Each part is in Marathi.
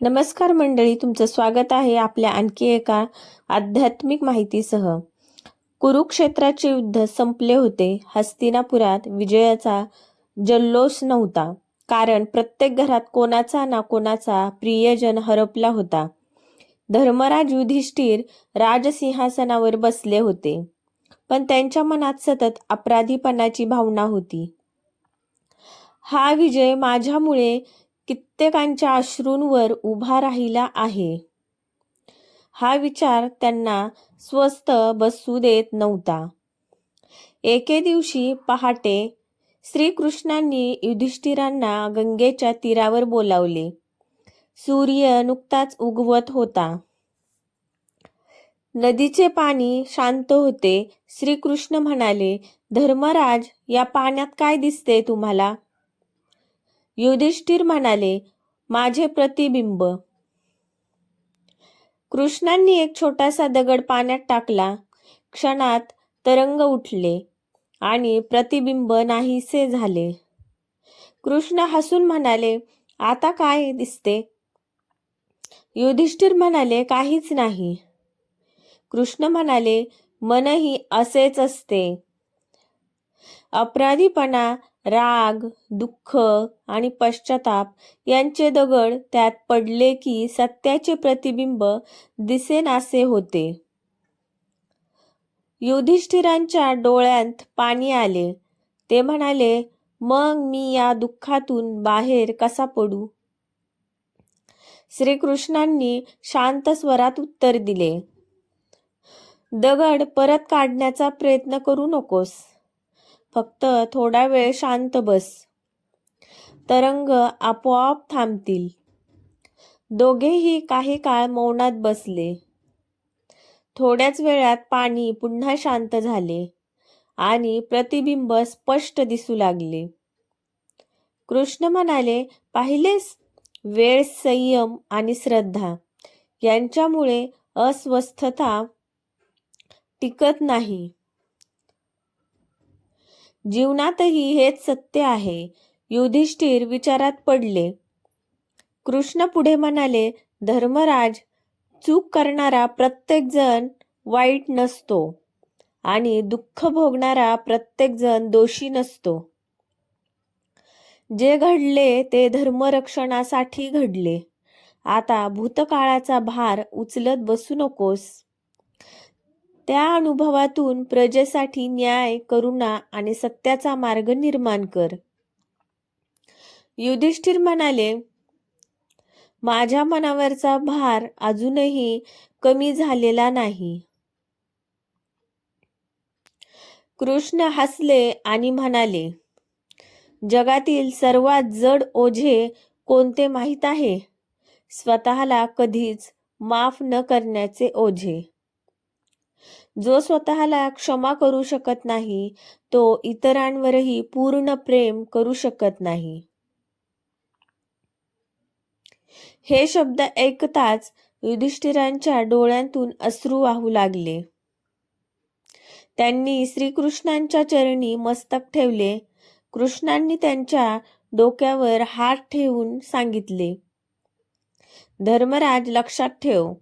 नमस्कार मंडळी, तुमचं स्वागत आहे आपल्या आणखी एका आध्यात्मिक माहितीसह. कुरुक्षेत्राचे युद्ध संपले होते. हस्तिनापुरात विजयाचा जल्लोष नव्हता, कारण प्रत्येक घरात कोणाचा ना कोणाचा प्रियजन हरपला होता. धर्मराज युधिष्ठिर राजसिंहासनावर बसले होते, पण त्यांच्या मनात सतत अपराधीपणाची भावना होती. हा विजय माझ्यामुळे कित्येकांच्या अश्रूंवर उभा राहिला आहे, हा विचार त्यांना स्वस्थ बसू देत नव्हता. एके दिवशी पहाटे श्रीकृष्णांनी युधिष्ठिरांना गंगेच्या तीरावर बोलावले. सूर्य नुकताच उगवत होता. नदीचे पाणी शांत होते. श्रीकृष्ण म्हणाले, धर्मराज, या पाण्यात काय दिसते तुम्हाला? युधिष्ठिर म्हणाले, माझे प्रतिबिंब. कृष्णांनी एक छोटासा दगड पाण्यात टाकला. क्षणात तरंग उठले आणि प्रतिबिंब नाहीसे झाले. कृष्ण हसून म्हणाले, आता काय दिसते? युधिष्ठिर म्हणाले, काहीच नाही. कृष्ण म्हणाले, मनही असेच असते. अपराधीपणा, राग, दुःख आणि पश्चाताप यांचे दगड त्यात पडले की सत्याचे प्रतिबिंब दिसेनासे होते. युधिष्ठिरांच्या डोळ्यांत पाणी आले. ते म्हणाले, मग मी या दुःखातून बाहेर कसा पडू? श्रीकृष्णांनी शांत स्वरात उत्तर दिले, दगड परत काढण्याचा प्रयत्न करू नकोस. फक्त थोडा वेळ शांत बस. तरंग आपोआप थांबतील. दोघेही काही काळ मौनात बसले. थोड्याच वेळात पाणी पुन्हा शांत झाले आणि प्रतिबिंब स्पष्ट दिसू लागले. कृष्ण म्हणाले, पाहिलेस, वेळ, संयम आणि श्रद्धा यांच्यामुळे अस्वस्थता टिकत नाही. जीवनातही हेच सत्य आहे. युधिष्ठिर विचारात पडले. कृष्ण पुढे म्हणाले, धर्मराज, चूक करणारा प्रत्येक जण वाईट नसतो आणि दुःख भोगणारा प्रत्येक जण दोषी नसतो. जे घडले ते धर्मरक्षणासाठी घडले. आता भूतकाळाचा भार उचलत बसू नकोस. त्या अनुभवातून प्रजेसाठी न्याय, करुणा आणि सत्याचा मार्ग निर्माण कर. युधिष्ठिर म्हणाले, माझ्या मनावरचा भार अजूनही कमी झालेला नाही. कृष्ण हसले आणि म्हणाले, जगातील सर्वात जड ओझे कोणते माहीत आहे? स्वतःला कधीच माफ न करण्याचे ओझे. जो स्वतःला क्षमा करू शकत नाही, तो इतरांवरही पूर्ण प्रेम करू शकत नाही. हे शब्द ऐकताच युधिष्ठिरांच्या डोळ्यांतून अश्रू वाहू लागले. त्यांनी श्रीकृष्णांच्या चरणी मस्तक ठेवले. कृष्णांनी त्यांच्या डोक्यावर हात ठेवून सांगितले, धर्मराज, लक्षात ठेव,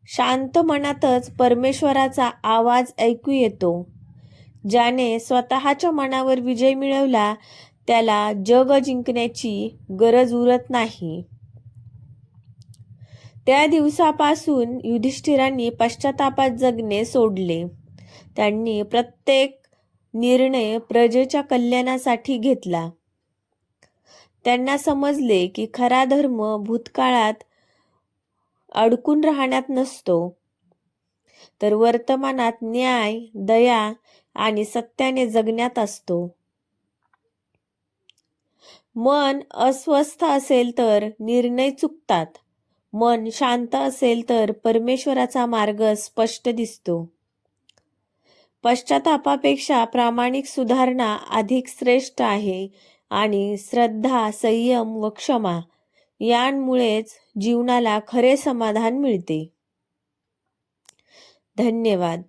शांत मनातच परमेश्वराचा आवाज ऐकू येतो. ज्याने स्वतःच्या मनावर विजय मिळवला त्याला जग जिंकण्याची गरज उरत नाही. त्या दिवसापासून युधिष्ठिरांनी पश्चातापात जगणे सोडले. त्यांनी प्रत्येक निर्णय प्रजेच्या कल्याणासाठी घेतला. त्यांना समजले की खरा धर्म भूतकाळात अडकून राहण्यात नसतो, तर वर्तमानात न्याय, दया आणि सत्याने जगण्यात असतो. मन अस्वस्थ असेल तर निर्णय चुकतात. मन शांत असेल तर परमेश्वराचा मार्ग स्पष्ट दिसतो. पश्चातापापेक्षा प्रामाणिक सुधारणा अधिक श्रेष्ठ आहे आणि श्रद्धा, संयम व क्षमा यांमुळेच जीवनाला खरे समाधान मिळते. धन्यवाद.